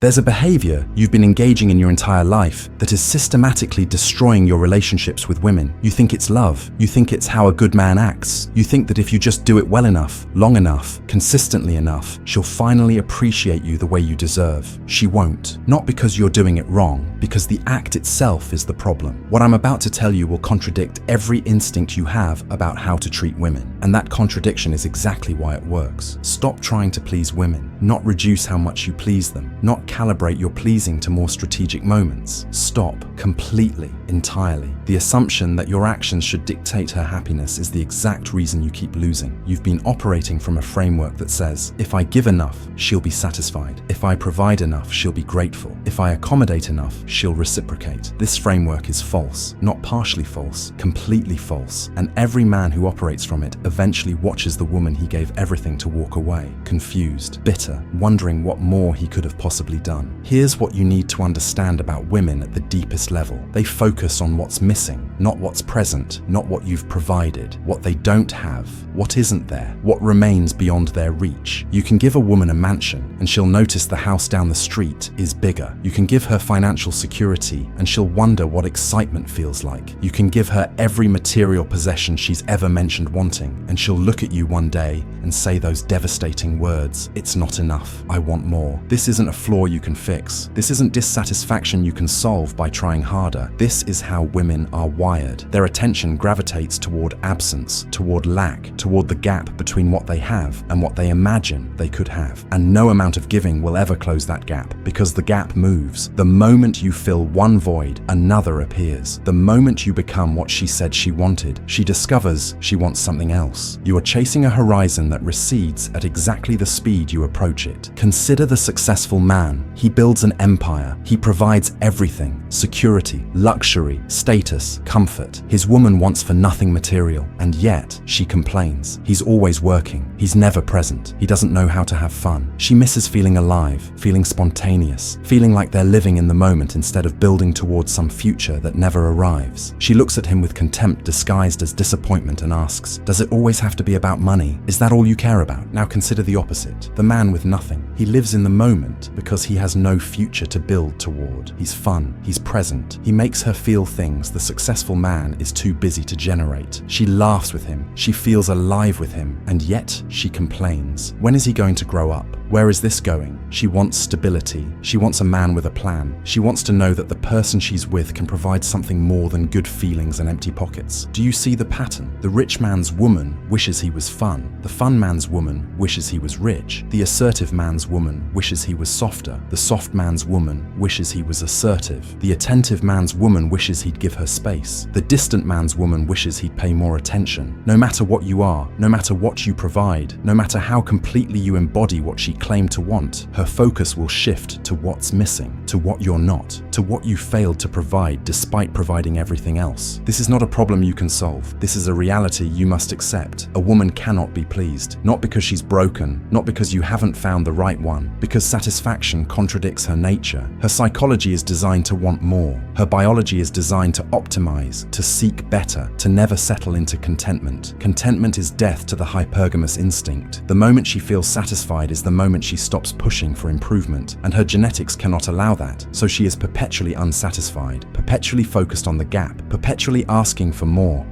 There's a behavior you've been engaging in your entire life that is systematically destroying your relationships with women. You think it's love. You think it's how a good man acts. You think that if you just do it well enough, long enough, consistently enough, she'll finally appreciate you the way you deserve. She won't. Not because you're doing it wrong, because the act itself is the problem. What I'm about to tell you will contradict every instinct you have about how to treat women. And that contradiction is exactly why it works. Stop trying to please women. Not reduce how much you please them. Not calibrate your pleasing to more strategic moments. Stop completely, entirely. The assumption that your actions should dictate her happiness is the exact reason you keep losing. You've been operating from a framework that says, if I give enough, she'll be satisfied. If I provide enough, she'll be grateful. If I accommodate enough, she'll reciprocate. This framework is false, not partially false, completely false. And every man who operates from it eventually watches the woman he gave everything to walk away, confused, bitter, wondering what more he could have possibly done. Here's what you need to understand about women at the deepest level. They focus on what's missing, not what's present, not what you've provided, what they don't have, what isn't there, what remains beyond their reach. You can give a woman a mansion and she'll notice the house down the street is bigger. You can give her financial security and she'll wonder what excitement feels like. You can give her every material possession she's ever mentioned wanting and she'll look at you one day and say those devastating words, "It's not enough, I want more." This isn't a flaw you can fix. This isn't dissatisfaction you can solve by trying harder. This is how women are wired. Their attention gravitates toward absence, toward lack, toward the gap between what they have and what they imagine they could have. And no amount of giving will ever close that gap, because the gap moves. The moment you fill one void, another appears. The moment you become what she said she wanted, she discovers she wants something else. You are chasing a horizon that recedes at exactly the speed you approach it. Consider the successful man. He builds an empire. He provides everything: security, luxury, status, comfort. His woman wants for nothing material, and yet she complains. He's always working. He's never present. He doesn't know how to have fun. She misses feeling alive, feeling spontaneous, feeling like they're living in the moment instead of building towards some future that never arrives. She looks at him with contempt disguised as disappointment and asks, "Does it always have to be about money? Is that all you care about?" Now consider the opposite. The man with nothing. He lives in the moment because he has no future to build toward. He's fun. He's present. He makes her feel things the successful man is too busy to generate. She laughs with him. She feels alive with him. And yet she complains. When is he going to grow up? Where is this going? She wants stability. She wants a man with a plan. She wants to know that the person she's with can provide something more than good feelings and empty pockets. Do you see the pattern? The rich man's woman wishes he was fun. The fun man's woman wishes he was rich. The assertive man's woman wishes he was softer. The soft man's woman wishes he was assertive. The attentive man's woman wishes he'd give her space. The distant man's woman wishes he'd pay more attention. No matter what you are, no matter what you provide, no matter how completely you embody what she claimed to want, her focus will shift to what's missing, to what you're not, to what you failed to provide despite providing everything else. This is not a problem you can solve. This is a reality you must accept. A woman cannot be pleased, not because she's broken, not because you haven't found the right one, because satisfaction contradicts her nature. Her psychology is designed to want more. Her biology is designed to optimize, to seek better, to never settle into contentment. Contentment is death to the hypergamous instinct. The moment she feels satisfied is the moment she stops pushing for improvement, and her genetics cannot allow that, so she is perpetually unsatisfied, perpetually focused on the gap, perpetually asking for more,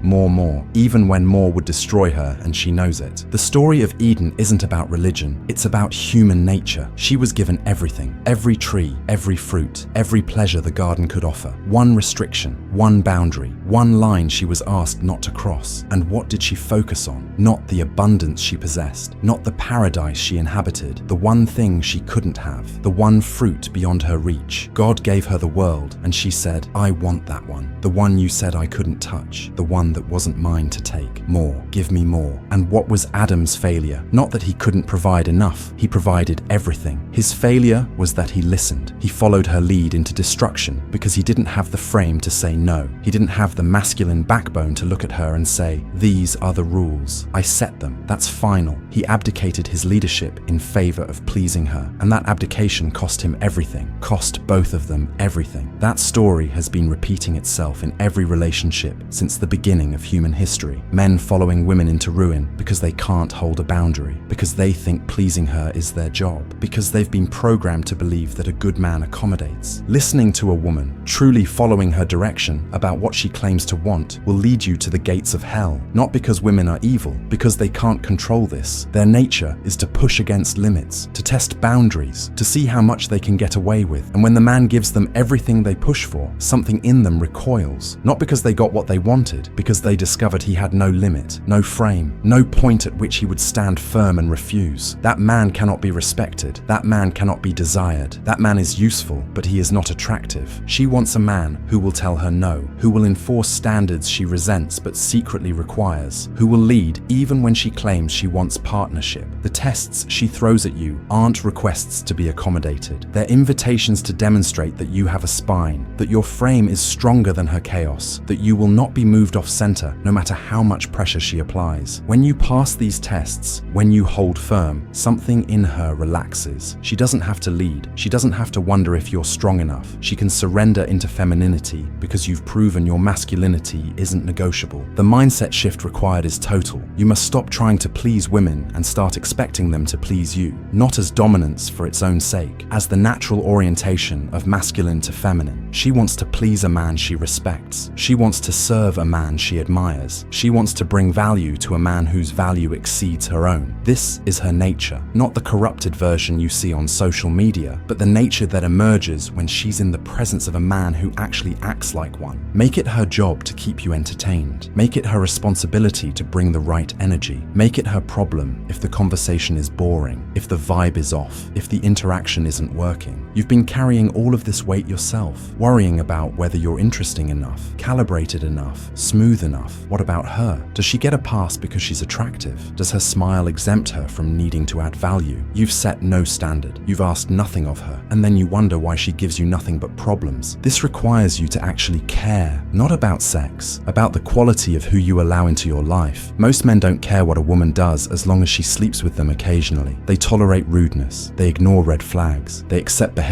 even when more would destroy her and she knows it. The story of Eden isn't about religion, it's about human nature. She was given everything, every tree, every fruit, every pleasure the garden could offer. One restriction, one boundary, one line she was asked not to cross. And what did she focus on? Not the abundance she possessed, not the paradise she inhabited, the one thing she couldn't have, the one fruit beyond her reach. God gave her the world, and she said, "I want that one, the one you said I couldn't touch, the one that wasn't mine to take. More, give me more." And what was Adam's failure? Not that he couldn't provide enough, he provided everything. His failure was that he listened. He followed her lead into destruction because he didn't have the frame to say no. He didn't have the masculine backbone to look at her and say, "These are the rules. I set them. That's final." He abdicated his leadership in favor favor of pleasing her, and that abdication cost him everything, cost both of them everything. That story has been repeating itself in every relationship since the beginning of human history. Men following women into ruin because they can't hold a boundary, because they think pleasing her is their job, because they've been programmed to believe that a good man accommodates. Listening to a woman, truly following her direction about what she claims to want, will lead you to the gates of hell, not because women are evil, because they can't control this. Their nature is to push against limits, to test boundaries, to see how much they can get away with. And when the man gives them everything they push for, something in them recoils, not because they got what they wanted, because they discovered he had no limit, no frame, no point at which he would stand firm and refuse. That man cannot be respected. That man cannot be desired. That man is useful, but he is not attractive. She wants a man who will tell her no, who will enforce standards she resents but secretly requires, who will lead even when she claims she wants partnership. The tests she throws at you aren't requests to be accommodated. They're invitations to demonstrate that you have a spine, that your frame is stronger than her chaos, that you will not be moved off center no matter how much pressure she applies. When you pass these tests, when you hold firm, something in her relaxes. She doesn't have to lead. She doesn't have to wonder if you're strong enough. She can surrender into femininity because you've proven your masculinity isn't negotiable. The mindset shift required is total. You must stop trying to please women and start expecting them to please you, not as dominance for its own sake, as the natural orientation of masculine to feminine. She wants to please a man she respects. She wants to serve a man she admires. She wants to bring value to a man whose value exceeds her own. This is her nature, not the corrupted version you see on social media, but the nature that emerges when she's in the presence of a man who actually acts like one. Make it her job to keep you entertained. Make it her responsibility to bring the right energy. Make it her problem if the conversation is boring, if the vibe is off, if the interaction isn't working. You've been carrying all of this weight yourself, worrying about whether you're interesting enough, calibrated enough, smooth enough. What about her? Does she get a pass because she's attractive? Does her smile exempt her from needing to add value? You've set no standard. You've asked nothing of her, and then you wonder why she gives you nothing but problems. This requires you to actually care, not about sex, about the quality of who you allow into your life. Most men don't care what a woman does as long as she sleeps with them occasionally. They tolerate rudeness. They ignore red flags. They accept behavior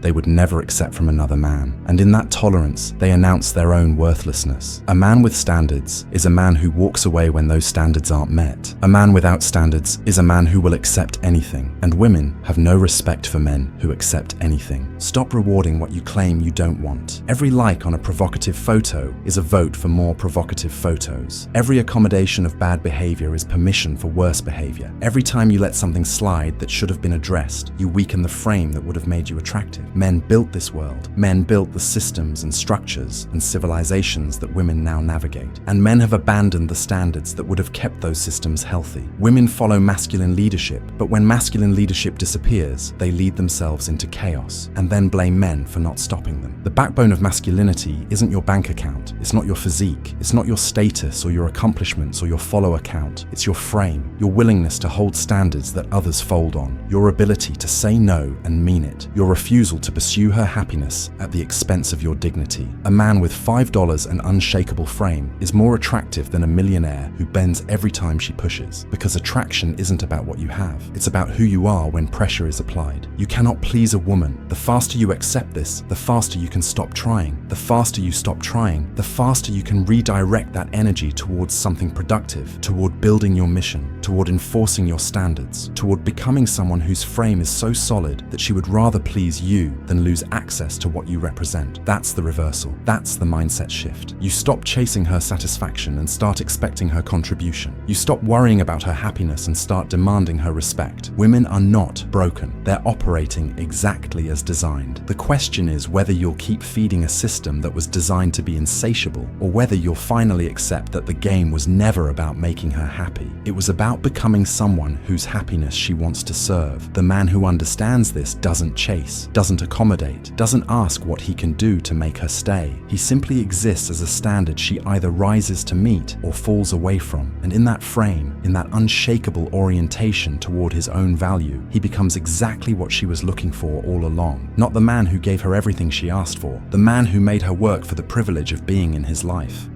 they would never accept from another man. And in that tolerance, they announce their own worthlessness. A man with standards is a man who walks away when those standards aren't met. A man without standards is a man who will accept anything. And women have no respect for men who accept anything. Stop rewarding what you claim you don't want. Every like on a provocative photo is a vote for more provocative photos. Every accommodation of bad behavior is permission for worse behavior. Every time you let something slide that should have been addressed, you weaken the frame that would have made you attractive. Men built this world. Men built the systems and structures and civilizations that women now navigate. And men have abandoned the standards that would have kept those systems healthy. Women follow masculine leadership, but when masculine leadership disappears, they lead themselves into chaos and then blame men for not stopping them. The backbone of masculinity isn't your bank account. It's not your physique. It's not your status or your accomplishments or your follower count. It's your frame, your willingness to hold standards that others fold on, your ability to say no and mean it, your refusal to pursue her happiness at the expense of your dignity. A man with $5 and unshakable frame is more attractive than a millionaire who bends every time she pushes, because attraction isn't about what you have. It's about who you are when pressure is applied. You cannot please a woman. The faster you accept this, the faster you can stop trying. The faster you stop trying, the faster you can redirect that energy towards something productive, toward building your mission, toward enforcing your standards, toward becoming someone whose frame is so solid that she would rather please you than lose access to what you represent. That's the reversal. That's the mindset shift. You stop chasing her satisfaction and start expecting her contribution. You stop worrying about her happiness and start demanding her respect. Women are not broken. They're operating exactly as designed. The question is whether you'll keep feeding a system that was designed to be insatiable, or whether you'll finally accept that the game was never about making her happy. It was about becoming someone whose happiness she wants to serve. The man who understands this doesn't chase, doesn't accommodate, doesn't ask what he can do to make her stay. He simply exists as a standard she either rises to meet or falls away from. And in that frame, in that unshakable orientation toward his own value, he becomes exactly what she was looking for all along. Not the man who gave her everything she asked for, the man who made her work for the privilege of being in his life.